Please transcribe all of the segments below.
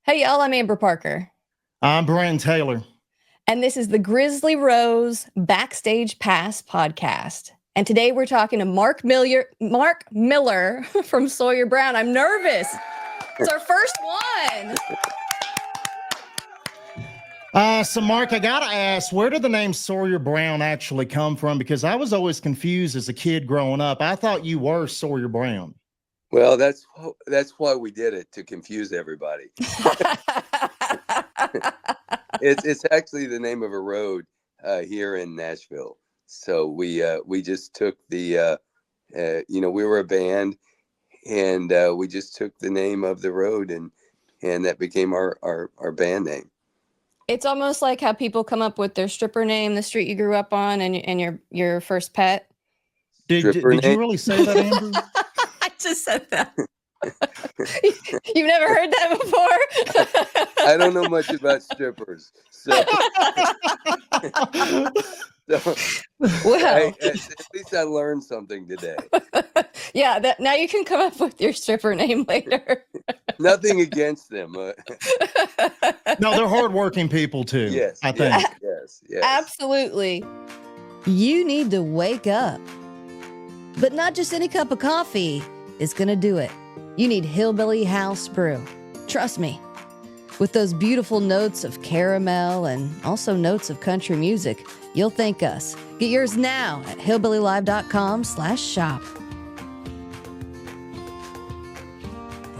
Hey, y'all, I'm Amber Parker, I'm Brandon Taylor. and this is the Grizzly Rose Backstage Pass podcast. And today we're talking to Mark Miller from Sawyer Brown. I'm nervous. It's our first one. So Mark, I gotta ask, where did the name Sawyer Brown actually come from? Because I was always confused as a kid growing up. I thought you were Sawyer Brown. Well, that's why we did it, to confuse everybody. It's actually the name of a road here in Nashville. So we just took the we were a band, and we just took the name of the road, and that became our band name. It's almost like how people come up with their stripper name, the street you grew up on, and your first pet. Did you really say that, Andrew? I just said that. You've never heard that before? I don't know much about strippers, so well, at least I learned something today. Yeah, now you can come up with your stripper name later. Nothing against them. No, they're hardworking people too. Yes, I think. Yes. Absolutely. You need to wake up. But not just any cup of coffee is going to do it. You need Hillbilly House Brew. Trust me. With those beautiful notes of caramel and also notes of country music, you'll thank us. Get yours now at hillbillylive.com/shop.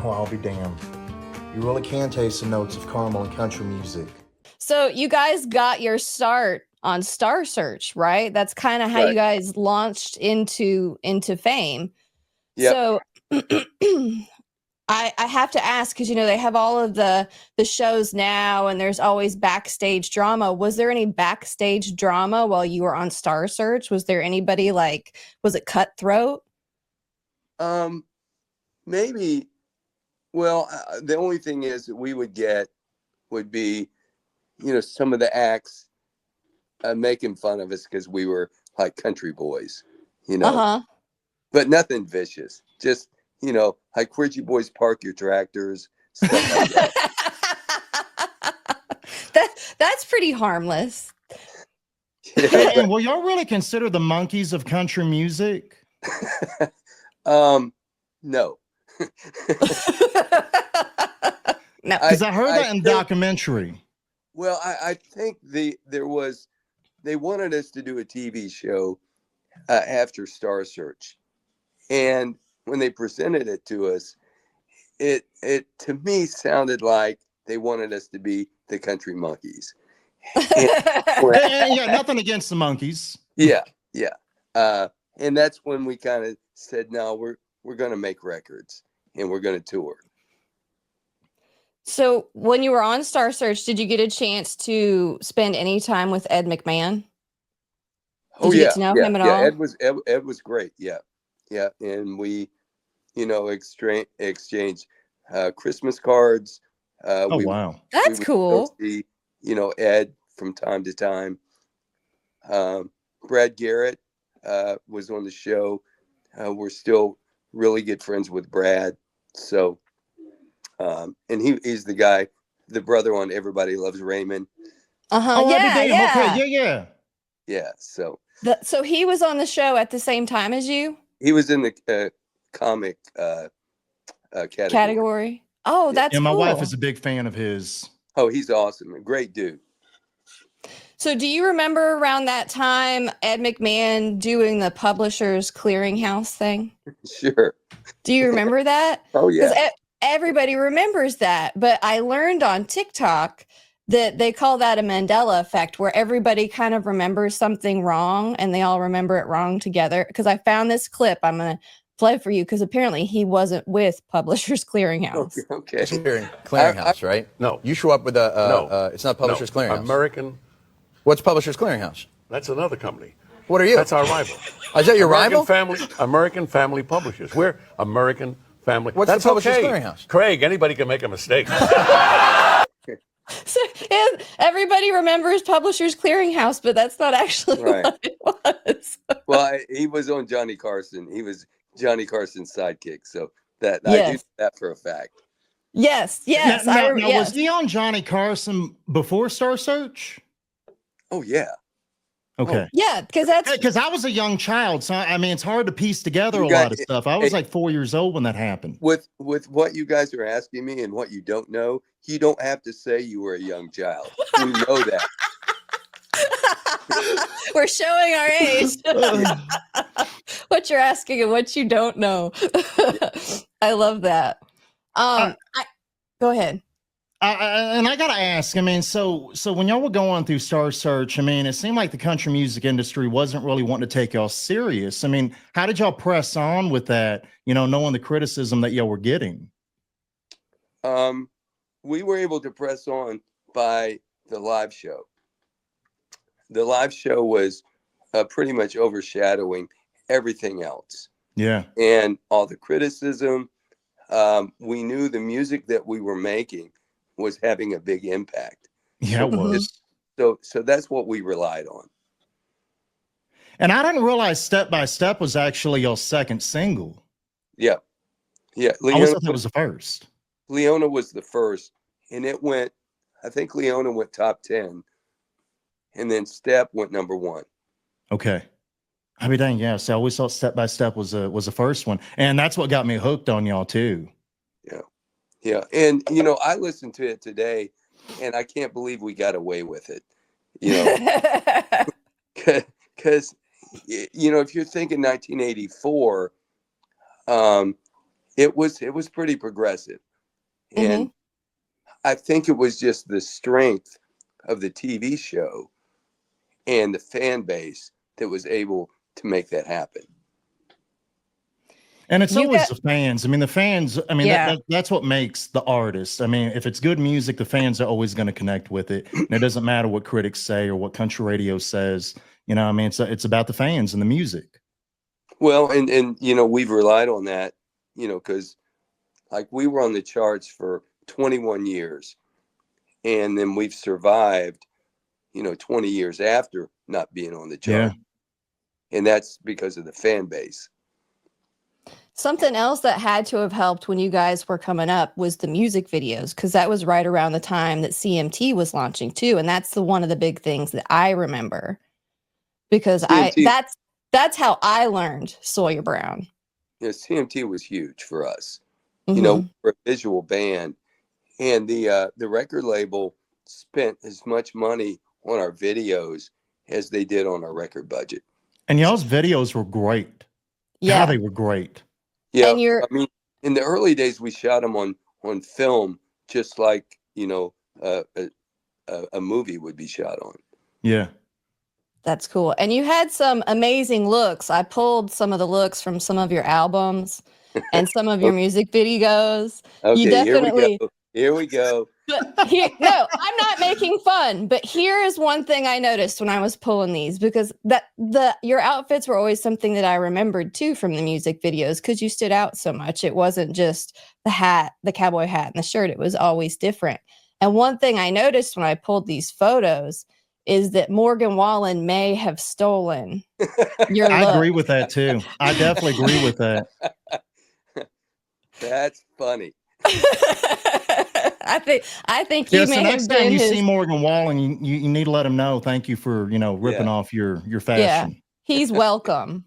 Oh, I'll be damned. You really can taste the notes of caramel and country music. So you guys got your start on Star Search, right? That's kind of how Right. you guys launched into fame. Yep. So I have to ask, because they have all of the shows now, and there's always backstage drama. Was there any backstage drama while you were on Star Search? Was there anybody was it cutthroat? Maybe. Well, the only thing is that we would get would be, some of the acts making fun of us because we were like country boys, but nothing vicious. Just, like, where'd you boys park your tractors? Stuff like that. That's pretty harmless. Yeah, And will y'all really consider the monkeys of country music? no. No. Because I heard that in documentary. Well, I think they wanted us to do a TV show after Star Search, and when they presented it to us, it to me sounded like they wanted us to be the Country Monkeys. Yeah, nothing against the monkeys. Yeah. And that's when we kind of said, no, we're going to make records and we're going to tour. So when you were on Star Search, did you get a chance to spend any time with Ed McMahon? Did you get to know him at all? Ed was great. Yeah. And we, exchanged Christmas cards. Wow. That's cool. See, Ed from time to time. Brad Garrett was on the show. We're still really good friends with Brad. So, and he's the brother on Everybody Loves Raymond. Oh, Yeah. Okay. Yeah. Yeah. So So he was on the show at the same time as you? he was in the comic category. Oh, that's And my cool. wife is a big fan of his. Oh, he's awesome. A great dude. So do you remember around that time Ed McMahon doing the Publishers Clearinghouse thing? Sure. Do you remember that? Oh, yeah. Because everybody remembers that. But I learned on TikTok that they call that a Mandela effect, where everybody kind of remembers something wrong and they all remember it wrong together. Because I found this clip I'm going to play for you, because apparently he wasn't with Publishers Clearinghouse. Okay. Clearinghouse, right? No. You show up with No. it's not Publishers Clearinghouse. American. What's Publishers Clearinghouse? That's another company. What are you? That's our rival. Is that your rival? American Family Publishers. We're American Family. What's That's the Publishers okay. Clearinghouse? Craig, anybody can make a mistake. So, everybody remembers Publishers Clearinghouse, but that's not actually Right. what it was. Well, he was on Johnny Carson. He was Johnny Carson's sidekick. So I Yes. do that for a fact. Yes, yes, Now, was yes. he on Johnny Carson before Star Search? Oh yeah. Okay. Yeah, because that's Because I was a young child, so I mean, it's hard to piece together You a got lot of stuff. I was like 4 years old when that happened. with what you guys are asking me and what you don't know. You don't have to say you were a young child. We know that. we're showing our age. What you're asking and what you don't know. I love that. Go ahead. And I gotta ask, I mean, so when y'all were going through Star Search, I mean, it seemed like the country music industry wasn't really wanting to take y'all serious. I mean, how did y'all press on with that, knowing the criticism that y'all were getting? We were able to press on by the live show. The live show was pretty much overshadowing everything else. Yeah. And all the criticism. We knew the music that we were making was having a big impact. Yeah, it was. So that's what we relied on. And I didn't realize Step by Step was actually your second single. Yeah. I always thought that was the first. Leona was the first, and I think Leona went top 10, and then Step went number 1. Okay. I mean, dang, yeah. So I always thought Step by Step was the first one. And that's what got me hooked on y'all too. Yeah. Yeah. And, I listened to it today, and I can't believe we got away with it, because, if you're thinking 1984, it was pretty progressive. And I think it was just the strength of the TV show and the fan base that was able to make that happen. And it's always the fans. I mean, the fans, I mean, that's what makes the artist. I mean, if it's good music, the fans are always going to connect with it. And it doesn't matter what critics say or what country radio says. I mean, it's about the fans and the music. Well, and we've relied on that, because like we were on the charts for 21 years, and then we've survived, 20 years after not being on the chart. Yeah. And that's because of the fan base. Something else that had to have helped when you guys were coming up was the music videos, because that was right around the time that CMT was launching too. And that's one of the big things that I remember, because that's how I learned Sawyer Brown. Yeah, CMT was huge for us. We're a visual band, and the record label spent as much money on our videos as they did on our record budget. And y'all's videos were great. Yeah, they were great. Yeah, I mean, in the early days, we shot them on film, just like a movie would be shot on. Yeah, that's cool. And you had some amazing looks. I pulled some of the looks from some of your albums and some of your music videos. Okay, you definitely. Here we go. But no, I'm not making fun. But here is one thing I noticed when I was pulling these, because your outfits were always something that I remembered too from the music videos, because you stood out so much. It wasn't just the hat, the cowboy hat, and the shirt. It was always different. And one thing I noticed when I pulled these photos is that Morgan Wallen may have stolen your look. I agree with that too. I definitely agree with that. That's funny. I think you may next have time been you his... see Morgan Wallen, you need to let him know. Thank you for ripping off your fashion. Yeah, he's welcome.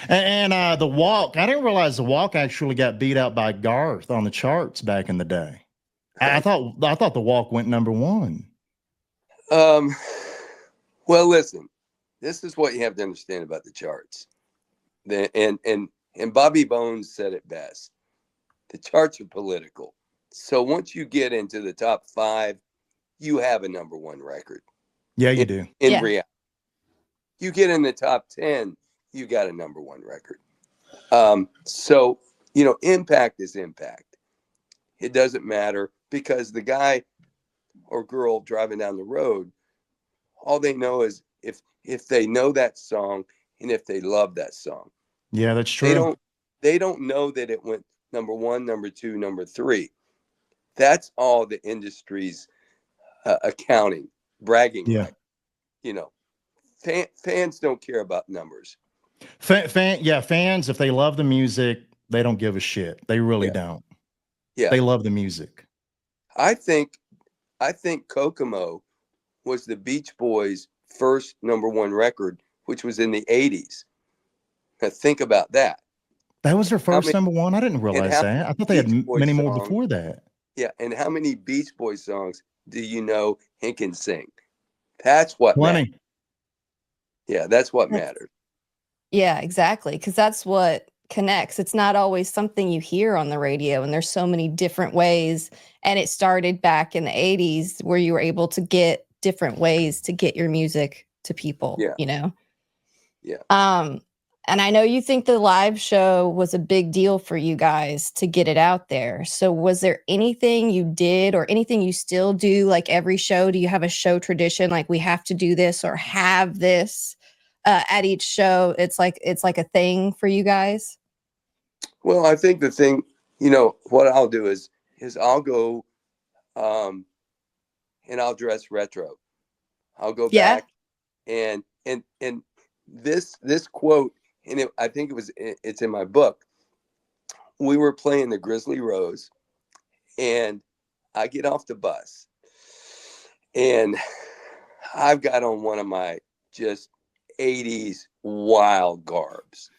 And the walk, I didn't realize the walk actually got beat out by Garth on the charts back in the day. I thought the walk went number 1. Well, listen, this is what you have to understand about the charts. And Bobby Bones said it best. The charts are political. So once you get into the top 5, you have a number 1 record. Yeah, you do. In reality. You get in the top 10, you got a number 1 record. So, impact is impact. It doesn't matter, because the guy or girl driving down the road, all they know is if they know that song and if they love that song. Yeah, that's true. They don't know that it went number 1, number 2, number 3. That's all the industry's accounting, bragging. Yeah. Right. Fans don't care about numbers. Fans, if they love the music, They don't give a shit. They really Yeah. don't. Yeah. They love the music. I think Kokomo was the Beach Boys' first #1 record, which was in the 80s. Now think about that. That was their How first many, #1. I didn't and realize how that. I thought they many had Beach Boys many more songs, before that. yeah, and how many Beach Boys songs do you know and can sing? That's what matters. Plenty. Yeah, that's what That's- matters. Yeah, exactly. Because that's what connects. It's not always something you hear on the radio, and there's so many different ways. And it started back in the 80s where you were able to get different ways to get your music to people, Yeah. you know? Yeah. And I know you think the live show was a big deal for you guys to get it out there. So was there anything you did or anything you still do, like every show? Do you have a show tradition, like we have to do this or have this at each show? It's like a thing for you guys. Well, I think the thing, what I'll do is I'll go and I'll dress retro. I'll go Yeah. back and this quote, and I think it's in my book. We were playing the Grizzly Rose, and I get off the bus, and I've got on one of my just 80s wild garbs.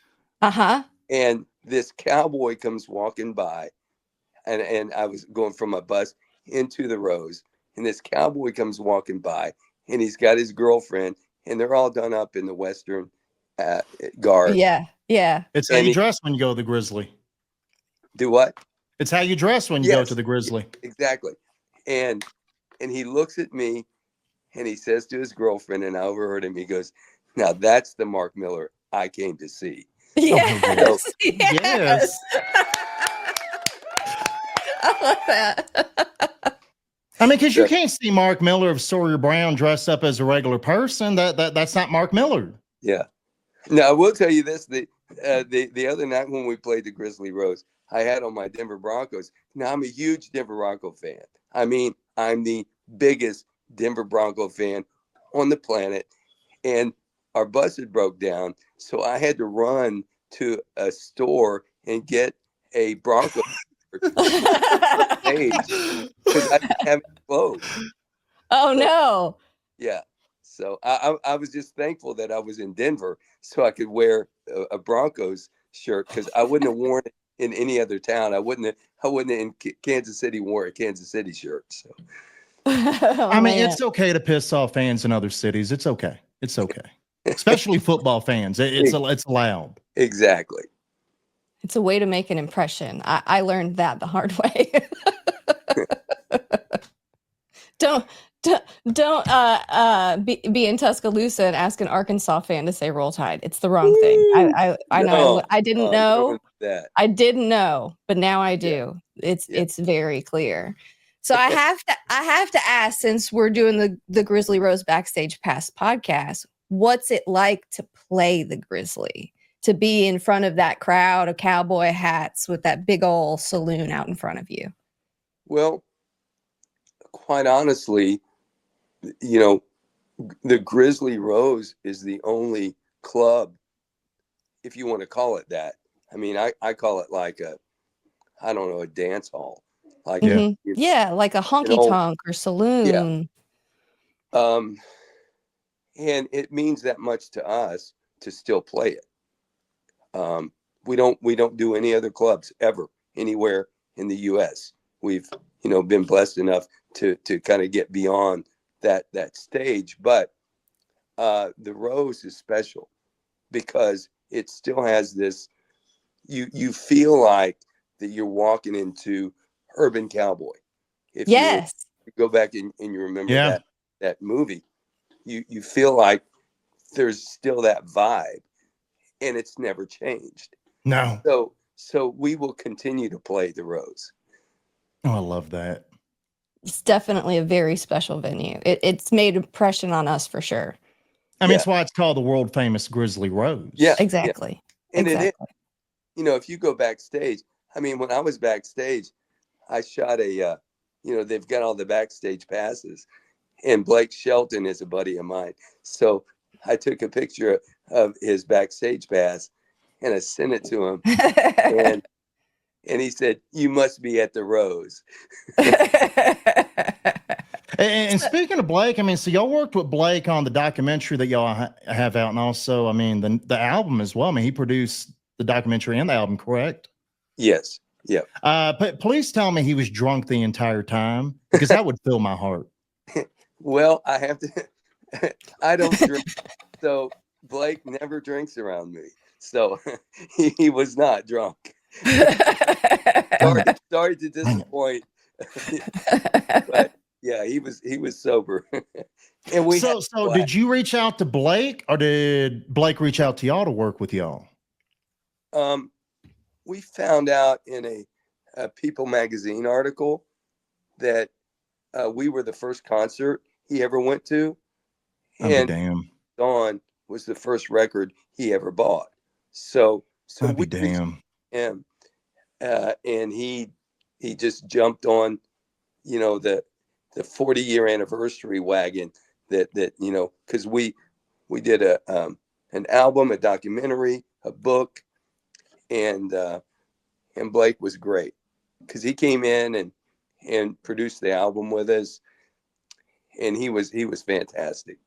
Uh-huh. And this cowboy comes walking by, and I was going from my bus into the Rose, and this cowboy comes walking by, and he's got his girlfriend, and they're all done up in the Western garb. Yeah. Yeah. It's how And you he- dress when you go to the Grizzly. Do what? It's how you dress when you go Yes. to the Grizzly. Exactly. And he looks at me, and he says to his girlfriend, and I overheard him, he goes, "Now that's the Mark Miller I came to see." Yes. Yes. I love that. I mean, because you Yeah. can't see Mark Miller of Sawyer Brown dressed up as a regular person. That's not Mark Miller. Yeah. Now I will tell you this: the other night when we played the Grizzly Rose, I had on my Denver Broncos. Now I'm a huge Denver Bronco fan. I mean, I'm the biggest Denver Bronco fan on the planet, and our bus had broke down, so I had to run to a store and get a Bronco stage because I didn't have any clothes. Oh no. Yeah. So I was just thankful that I was in Denver so I could wear a Broncos shirt, because I wouldn't have worn it in any other town. I wouldn't have in Kansas City wore a Kansas City shirt. So Oh, I mean, man. it's okay to piss off fans in other cities. It's okay. It's okay. Especially football fans. It's allowed. exactly. It's a way to make an impression. I learned that the hard way. don't be in Tuscaloosa and ask an Arkansas fan to say Roll Tide. It's the wrong thing. I know. No, I didn't you know. don't do that. I didn't know, but now I do. Yeah. It's very clear. So I have to ask, since we're doing the Grizzly Rose Backstage Pass podcast, what's it like to play the Grizzly? To be in front of that crowd of cowboy hats with that big old saloon out in front of you? Well, quite honestly, the Grizzly Rose is the only club, if you want to call it that. I mean, I call it like a dance hall. Like Mhm. it's, Yeah, like a honky tonk or saloon. and it means that much to us to still play it. We don't do any other clubs ever anywhere in the U.S. We've been blessed enough to kind of get beyond that stage, but the Rose is special because it still has this. You feel like that you're walking into Urban Cowboy. If Yes. you go back and you remember Yeah. that movie, you feel like there's still that vibe, and it's never changed. No. So we will continue to play the Rose. Oh, I love that. It's definitely a very special venue. It's made impression on us for sure. I mean, Yeah. it's why it's called the world famous Grizzly Rose. Yeah. Exactly. And Exactly. it is, if you go backstage, I mean, when I was backstage, I shot they've got all the backstage passes, and Blake Shelton is a buddy of mine. So I took a picture of his backstage pass and I sent it to him. And he said, "You must be at the Rose." And speaking of Blake, I mean, so y'all worked with Blake on the documentary that y'all have out, and also, I mean, the album as well. I mean, he produced the documentary and the album, correct? Yes. Yeah. But please tell me he was drunk the entire time, because that would fill my heart. Well, I have to. I don't drink, so Blake never drinks around me. So he was not drunk. Sorry to disappoint. But yeah, he was sober. And we So did you reach out to Blake, or did Blake reach out to y'all to work with y'all? We found out in a People magazine article that we were the first concert he ever went to, and Damn. Dawn was the first record he ever bought. So we reached him, and he just jumped on, the 40-year anniversary wagon that because we did an album, a documentary, a book, and Blake was great because he came in and produced the album with us, and he was fantastic.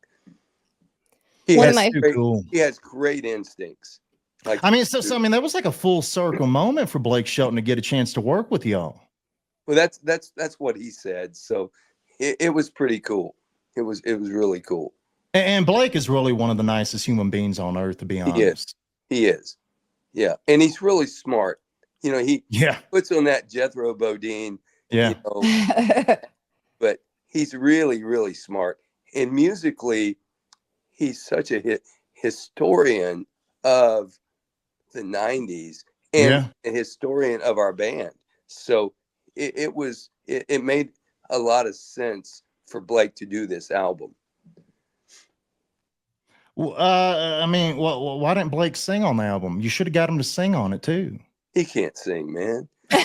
He has great instincts. Like, I mean, so I mean, that was like a full circle moment for Blake Shelton to get a chance to work with y'all. Well, that's what he said. So it was pretty cool. It was really cool. And Blake is really one of the nicest human beings on earth, to be honest. He is. Yeah. And he's really smart. He puts on that Jethro Bodine. Yeah. But he's really, really smart. And musically, he's such a historian of the 90s and a historian of our band. So it made a lot of sense for Blake to do this album. I mean, why didn't Blake sing on the album? You should have got him to sing on it too. He can't sing, man. Tell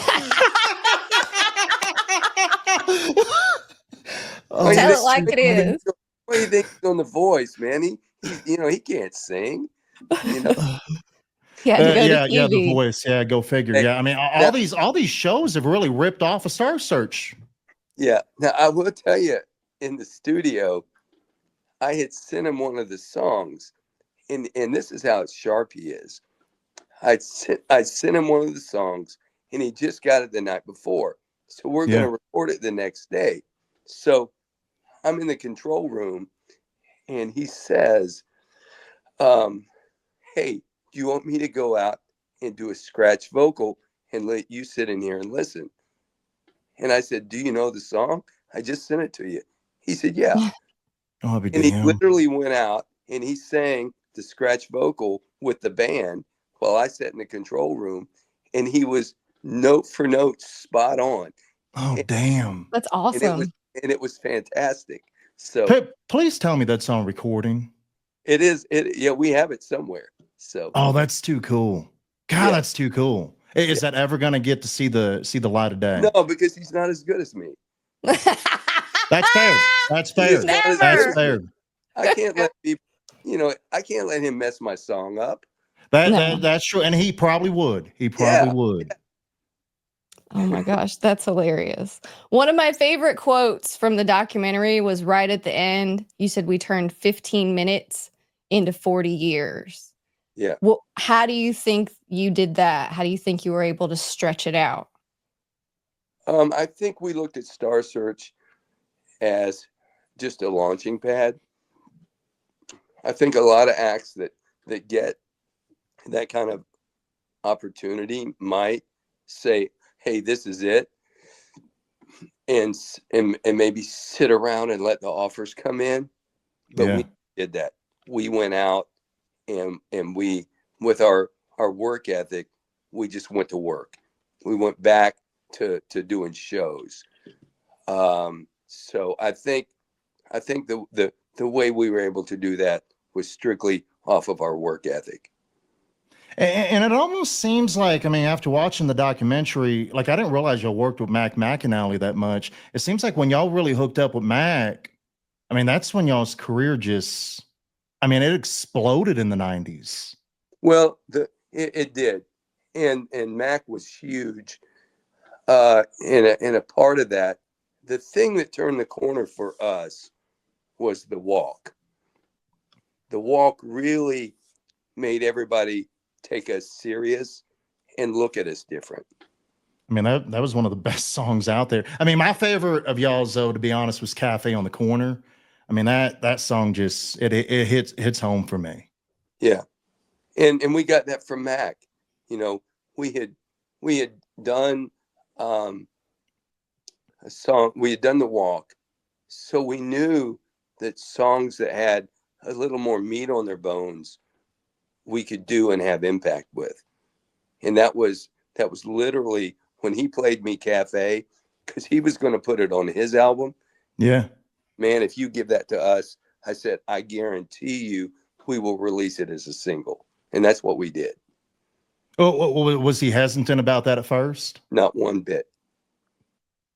it like it is. What do you think on The Voice, man? He can't sing. The Voice. Yeah, go figure. Yeah, I mean, all these shows have really ripped off a Star Search. Yeah. Now I will tell you, in the studio, I had sent him one of the songs, and this is how sharp he is. I sent him one of the songs, and he just got it the night before. So we're going to record it the next day. So I'm in the control room, and he says, "Hey, do you want me to go out and do a scratch vocal and let you sit in here and listen?" And I said, "Do you know the song? I just sent it to you." He said, "Yeah." And he literally went out and he sang the scratch vocal with the band while I sat in the control room, and he was note for note spot on. Oh, damn. That's awesome. And it was fantastic. So please tell me that's on recording. It is. We have it somewhere. So that's too cool. God, that's too cool. Is that ever going to get to see the light of day? No, because he's not as good as me. That's fair. That's fair. That's fair. I can't let people, I can't let him mess my song up. That's true. And he probably would. He probably would. Oh my gosh, that's hilarious. One of my favorite quotes from the documentary was right at the end. You said we turned 15 minutes into 40 years. Yeah. Well, how do you think you did that? How do you think you were able to stretch it out? I think we looked at Star Search as just a launching pad. I think a lot of acts that get that kind of opportunity might say, "Hey, this is it," and maybe sit around and let the offers come in. But we did that. We went out and we, with our work ethic, we just went to work. We went back to doing shows. So I think the way we were able to do that was strictly off of our work ethic. And it almost seems like, I mean, after watching the documentary, like, I didn't realize y'all worked with Mac McAnally that much. It seems like when y'all really hooked up with Mac, I mean, that's when y'all's career it exploded in the 90s. Well, it did. and Mac was huge in a part of that. The thing that turned the corner for us was the walk. The walk really made everybody take us serious and look at us different. I mean, that was one of the best songs out there. I mean, my favorite of y'all's, though, to be honest, was Cafe on the Corner. I mean, that song just it hits home for me. Yeah. And we got that from Mac. You know, we had done a song, we had done the walk, so we knew that songs that had a little more meat on their bones we could do and have impact with. And that was literally when he played me Cafe, because he was going to put it on his album. Yeah. Man, if you give that to us, I said, I guarantee you we will release it as a single. And that's what we did. Oh, was he hesitant about that at first? Not one bit.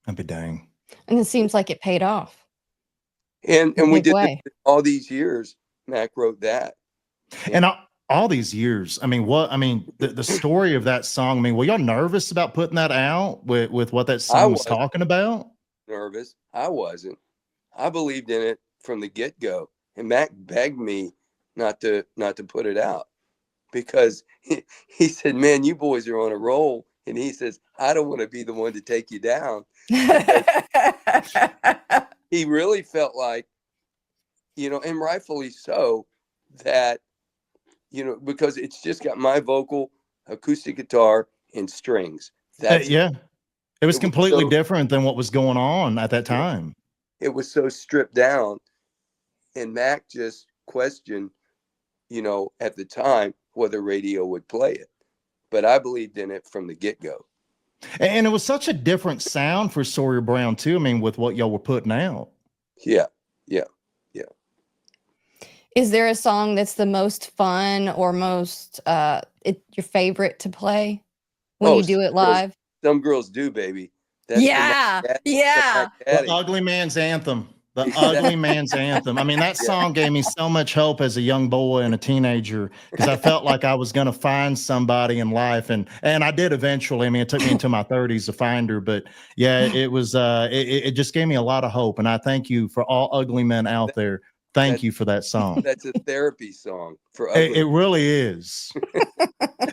I'd be dang. And it seems like it paid off. And we big did way. all these years. Mac wrote that. And all these years, I mean, the story of that song, I mean, were y'all nervous about putting that out with what that song was talking about? Nervous. I wasn't. I believed in it from the get-go. And Mac begged me not to put it out because he said, man, you boys are on a roll. And he says, I don't want to be the one to take you down. He really felt like, you know, and rightfully so, that, you know, because it's just got my vocal, acoustic guitar, and strings. That's yeah. It was completely so different than what was going on at that time. It was so stripped down. And Mac just questioned, you know, at the time, whether radio would play it. But I believed in it from the get-go. And it was such a different sound for Sawyer Brown, too. I mean, with what y'all were putting out. Yeah. Is there a song that's the most fun or most your favorite to play when you do it live? Some girls do, baby. That's yeah. The Ugly Man's Anthem. The Ugly Man's Anthem. I mean, that song gave me so much hope as a young boy and a teenager because I felt like I was going to find somebody in life, and I did eventually. I mean, it took me into my 30s to find her, but yeah, it was. It just gave me a lot of hope, and I thank you for all ugly men out there. Thank you for that song. That's a therapy song for ugly. It really is.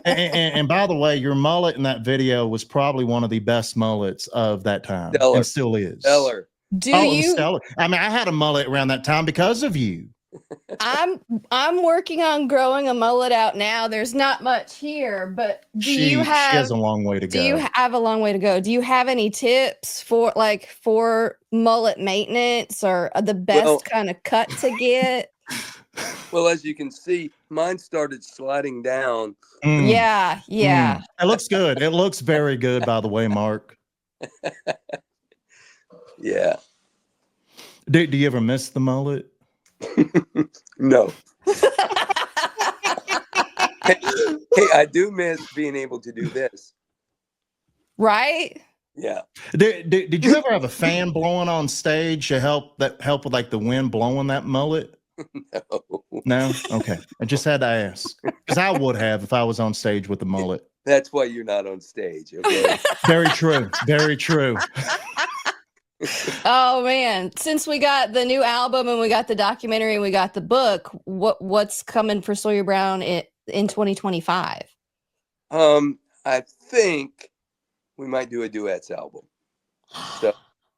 and by the way, your mullet in that video was probably one of the best mullets of that time, and still is. Stellar. Stellar. I mean, I had a mullet around that time because of you. I'm working on growing a mullet out now. There's not much here, but she has a long way to go. Do you have a long way to go? Do you have any tips for mullet maintenance or the best kind of cut to get? Well, as you can see, mine started sliding down. Yeah. It looks good. It looks very good, by the way, Mark. Yeah. Do you ever miss the mullet? No. Hey, I do miss being able to do this. Right? Yeah. Did you ever have a fan blowing on stage to help with like the wind blowing that mullet? No? Okay. I just had to ask. Because I would have if I was on stage with the mullet. That's why you're not on stage, okay? Very true. Very true. Oh man, since we got the new album and we got the documentary and we got the book, what's coming for Sawyer Brown in 2025? I think we might do a duets album. So,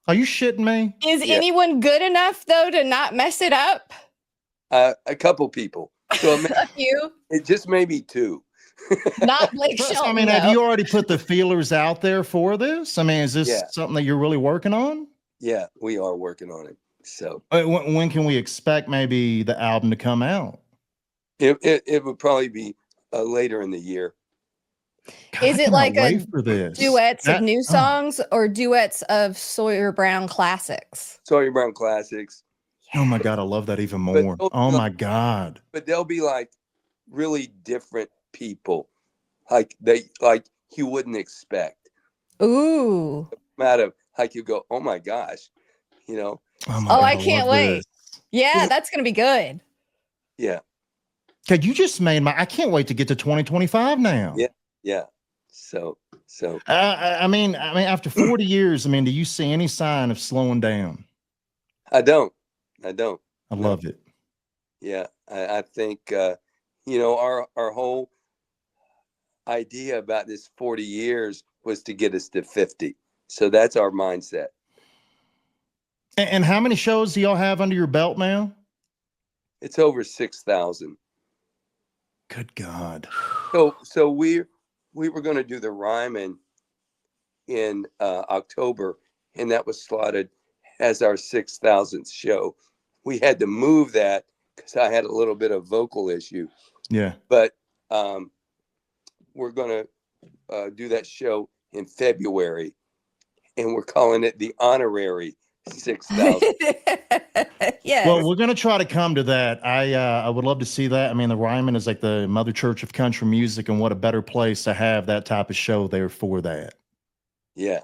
are you shitting me? Is anyone good enough though to not mess it up? A couple people. So you? It just maybe two. Not Blake Shelton. I mean, have you already put the feelers out there for this? I mean, is this something that you're really working on? Yeah, we are working on it. So when can we expect maybe the album to come out? It would probably be later in the year. God, is it like a duets of new songs or duets of Sawyer Brown classics? Sawyer Brown classics. Oh my God, I love that even more. Oh my God. But they'll be like really different people, like you wouldn't expect. Ooh. Out of like you go, oh my gosh, you know. Oh, I can't wait. Yeah, that's gonna be good. Yeah. Okay, you just made I can't wait to get to 2025 now. Yeah. So I mean, after 40 years, I mean, do you see any sign of slowing down? I don't. I No. love it. Yeah, I think our whole idea about this 40 years was to get us to 50. So that's our mindset. And how many shows do y'all have under your belt now? It's over 6,000. Good God. So we were going to do the Ryman in October, and that was slotted as our 6,000th show. We had to move that because I had a little bit of vocal issue. Yeah. But we're going to do that show in February, and we're calling it the honorary 6,000. Yes. Well, we're going to try to come to that. I would love to see that. I mean, the Ryman is like the mother church of country music, and what a better place to have that type of show there for that. Yeah.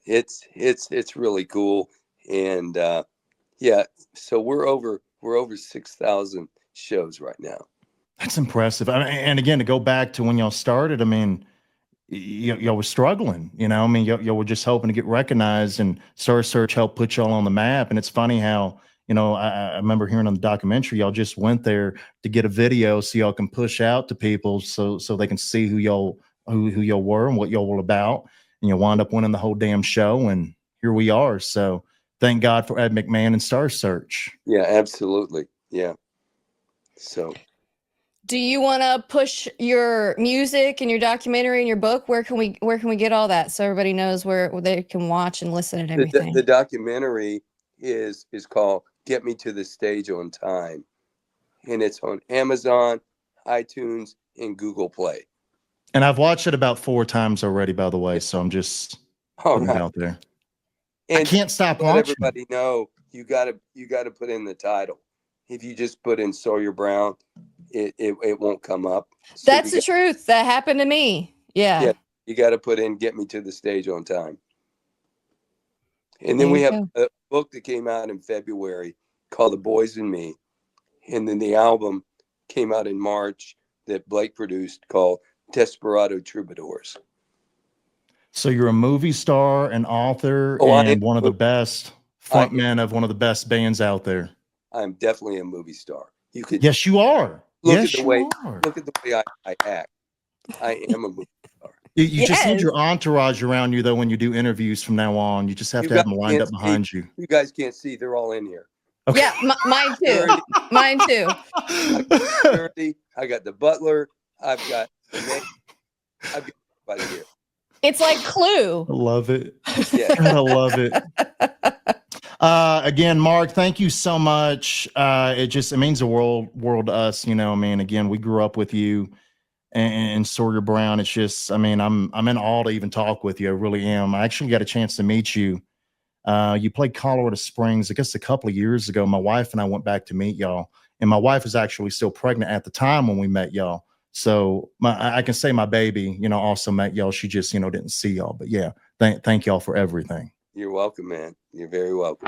It's really cool. And yeah, so we're over 6,000 shows right now. That's impressive. I mean, and again, to go back to when y'all started, I mean, y'all were struggling, you know. I mean, y'all were just hoping to get recognized, and Star Search helped put y'all on the map. And it's funny how, you know, I remember hearing on the documentary, y'all just went there to get a video so y'all can push out to people so they can see who y'all were and what y'all were about. And you wound up winning the whole damn show, and here we are. So thank God for Ed McMahon and Star Search. Yeah, absolutely. Yeah. So do you want to push your music and your documentary and your book? Where can we get all that so everybody knows where they can watch and listen and everything? the documentary is called Get Me to the Stage on Time, and it's on Amazon, iTunes, and Google Play. And I've watched it about 4 times already, by the way. So I'm just putting it out there. And I can't stop watching. Let everybody know you gotta put in the title. If you just put in Sawyer Brown, it won't come up. So that's the truth. That happened to me. Yeah. You got to put in Get Me to the Stage on Time. And then we have a book that came out in February called The Boys and Me. And then the album came out in March that Blake produced called Desperado Troubadours. So you're a movie star, an author, and one of the best frontmen of one of the best bands out there. I'm definitely a movie star. You could. Yes, you are. Look at the way I act. I am a movie star. You just need your entourage around you, though, when you do interviews from now on. You just have to have them lined up behind you. You guys can't see. They're all in here. Okay. Yeah, mine too. Mine too. I got the butler. I've got everybody here. It's like Clue. I love it. Yeah. I love it. Again, Mark, thank you so much. It means the world to us. You know, I mean, again, we grew up with you and Sawyer Brown. It's just, I mean, I'm in awe to even talk with you. I really am. I actually got a chance to meet you. You played Colorado Springs, I guess, a couple of years ago. My wife and I went back to meet y'all, and my wife was actually still pregnant at the time when we met y'all. So I can say my baby, you know, also met y'all. She just, you know, didn't see y'all. But yeah, thank y'all for everything. You're welcome, man. You're very welcome.